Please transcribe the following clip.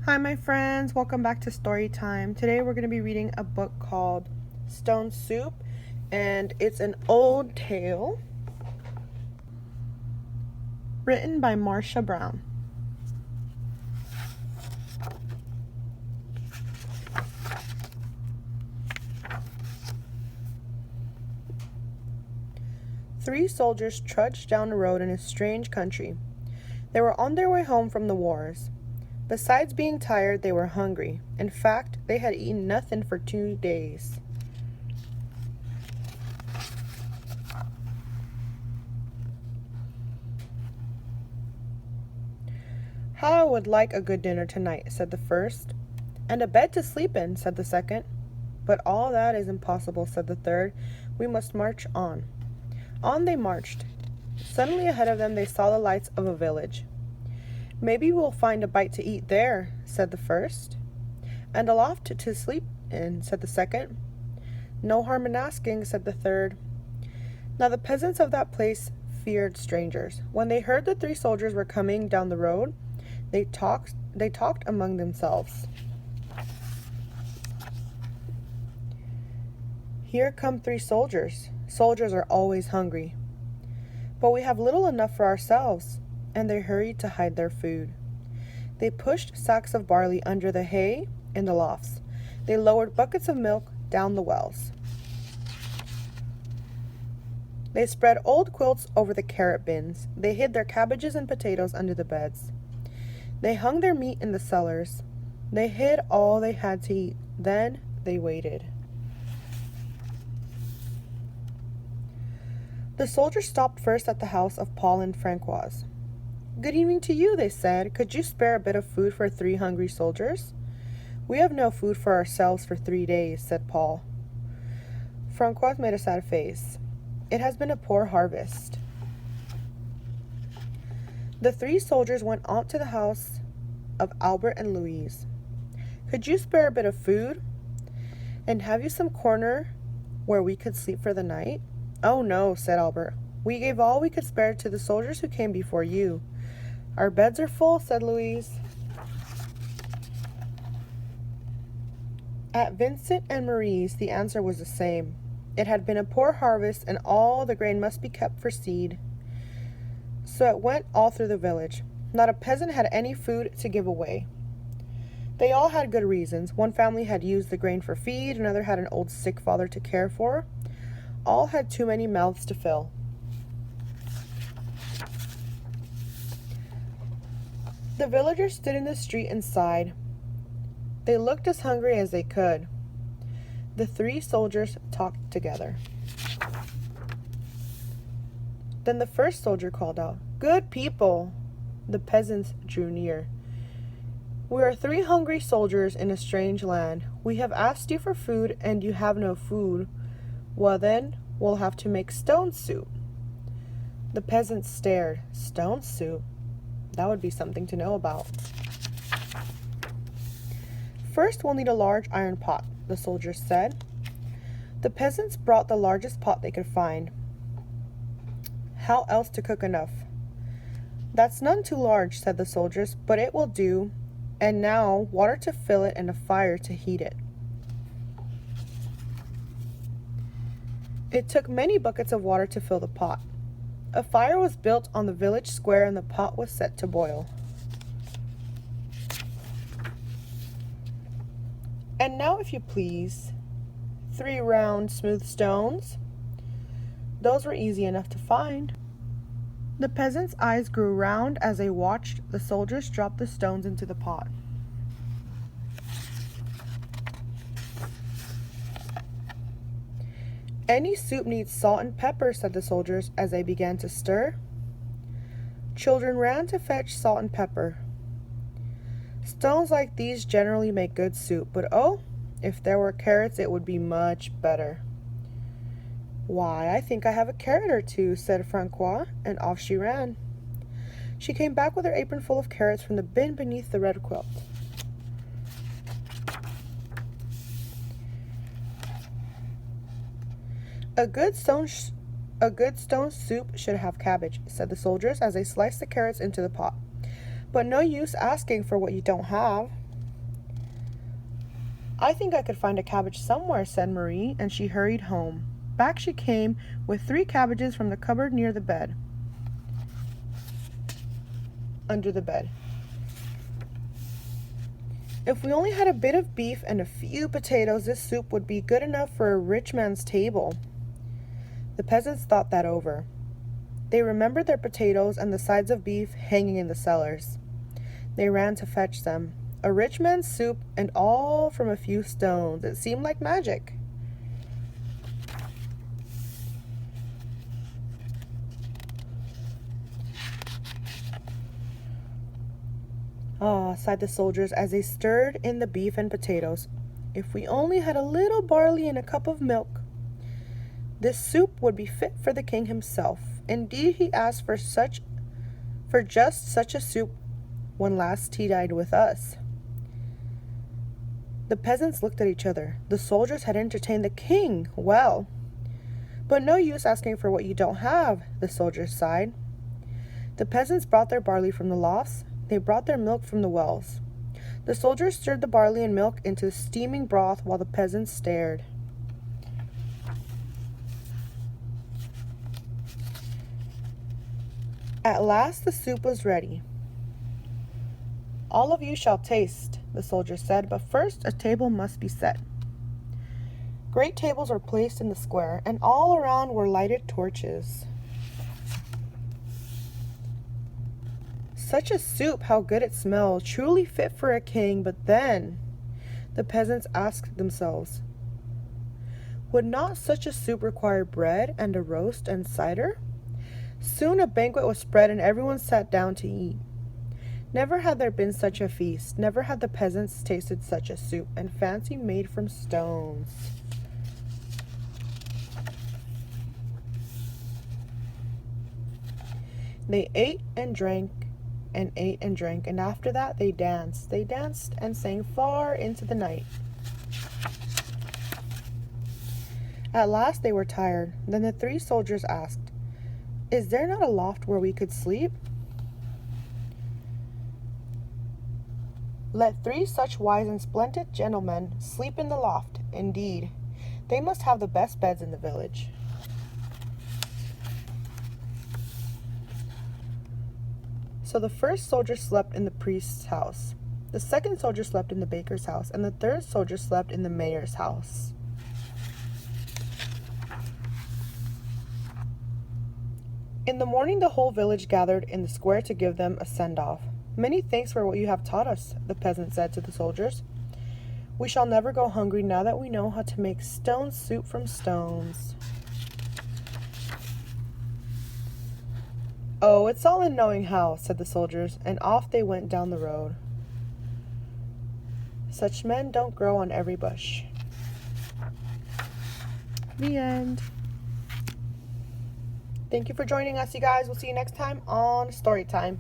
Hi, my friends. Welcome back to Story Time. Today we're going to be reading a book called Stone Soup, and it's an old tale written by Marcia Brown. Three soldiers trudged down the road in a strange country. They were on their way home from the wars. Besides being tired, they were hungry. In fact, they had eaten nothing for 2 days. "How I would like a good dinner tonight," said the first. "And a bed to sleep in," said the second. "But all that is impossible," said the third. "We must march on." On they marched. Suddenly ahead of them they saw the lights of a village. "Maybe we'll find a bite to eat there," said the first. "And a loft to sleep in," said the second. "No harm in asking," said the third. Now the peasants of that place feared strangers. When they heard the three soldiers were coming down the road, they talked among themselves. "Here come three soldiers. Soldiers are always hungry. But we have little enough for ourselves." And they hurried to hide their food. They pushed sacks of barley under the hay in the lofts. They lowered buckets of milk down the wells. They spread old quilts over the carrot bins. They hid their cabbages and potatoes under the beds. They hung their meat in the cellars. They hid all they had to eat. Then they waited. The soldiers stopped first at the house of Paul and Francoise. "Good evening to you," they said. "Could you spare a bit of food for 3 hungry soldiers?" "We have no food for ourselves for 3 days," said Paul. Francoise made a sad face. "It has been a poor harvest." The 3 soldiers went on to the house of Albert and Louise. "Could you spare a bit of food? And have you some corner where we could sleep for the night?" "Oh, no," said Albert. "We gave all we could spare to the soldiers who came before you." "Our beds are full," said Louise. At Vincent and Marie's, the answer was the same. It had been a poor harvest, and all the grain must be kept for seed. So it went all through the village. Not a peasant had any food to give away. They all had good reasons. One family had used the grain for feed, another had an old sick father to care for. All had too many mouths to fill. The villagers stood in the street and sighed. They looked as hungry as they could. The 3 soldiers talked together. Then the first soldier called out, "Good people!" The peasants drew near. "We are 3 hungry soldiers in a strange land. We have asked you for food, and you have no food. Well then, we'll have to make stone soup." The peasants stared. Stone soup? That would be something to know about. "First, we'll need a large iron pot," the soldiers said. The peasants brought the largest pot they could find. How else to cook enough? "That's none too large," said the soldiers, "but it will do. And now, water to fill it and a fire to heat it." It took many buckets of water to fill the pot. A fire was built on the village square and the pot was set to boil. "And now, if you please, 3 round, smooth stones." Those were easy enough to find. The peasants' eyes grew round as they watched the soldiers drop the stones into the pot. "Any soup needs salt and pepper," said the soldiers as they began to stir. Children ran to fetch salt and pepper. Stones like these generally make good soup, but oh, if there were carrots it would be much better. "Why, I think I have a carrot or 2, said Francoise, and off she ran. She came back with her apron full of carrots from the bin beneath the red quilt. A good stone soup should have cabbage," said the soldiers as they sliced the carrots into the pot. "But no use asking for what you don't have." I think I could find a cabbage somewhere, said Marie, and she hurried home. Back she came with 3 cabbages from the cupboard near the bed. Under the bed. If we only had a bit of beef and a few potatoes, this soup would be good enough for a rich man's table. The peasants thought that over. They remembered their potatoes and the sides of beef hanging in the cellars. They ran to fetch them. A rich man's soup, and all from a few stones. It seemed like magic. Ah, sighed the soldiers as they stirred in the beef and potatoes. If we only had a little barley and a cup of milk. This soup would be fit for the king himself. Indeed, he asked for just such a soup when last he dined with us. The peasants looked at each other. The soldiers had entertained the king well. But no use asking for what you don't have, the soldiers sighed. The peasants brought their barley from the lofts. They brought their milk from the wells. The soldiers stirred the barley and milk into steaming broth while the peasants stared. At last the soup was ready. All of you shall taste, the soldiers said, but first a table must be set. Great tables were placed in the square, and all around were lighted torches. Such a soup, how good it smelled, truly fit for a king. But then the peasants asked themselves, would not such a soup require bread and a roast and cider? Soon a banquet was spread and everyone sat down to eat. Never had there been such a feast, never had the peasants tasted such a soup, and fancy made from stones. They ate and drank and ate and drank, and after that they danced. They danced and sang far into the night. At last they were tired. Then the 3 soldiers asked, is there not a loft where we could sleep? Let 3 such wise and splendid gentlemen sleep in the loft. Indeed, they must have the best beds in the village. So the first soldier slept in the priest's house. The second soldier slept in the baker's house, and the third soldier slept in the mayor's house. In the morning, the whole village gathered in the square to give them a send-off. Many thanks for what you have taught us, the peasant said to the soldiers. We shall never go hungry now that we know how to make stone soup from stones. Oh, it's all in knowing how, said the soldiers, and off they went down the road. Such men don't grow on every bush. The end. Thank you for joining us, you guys. We'll see you next time on Storytime.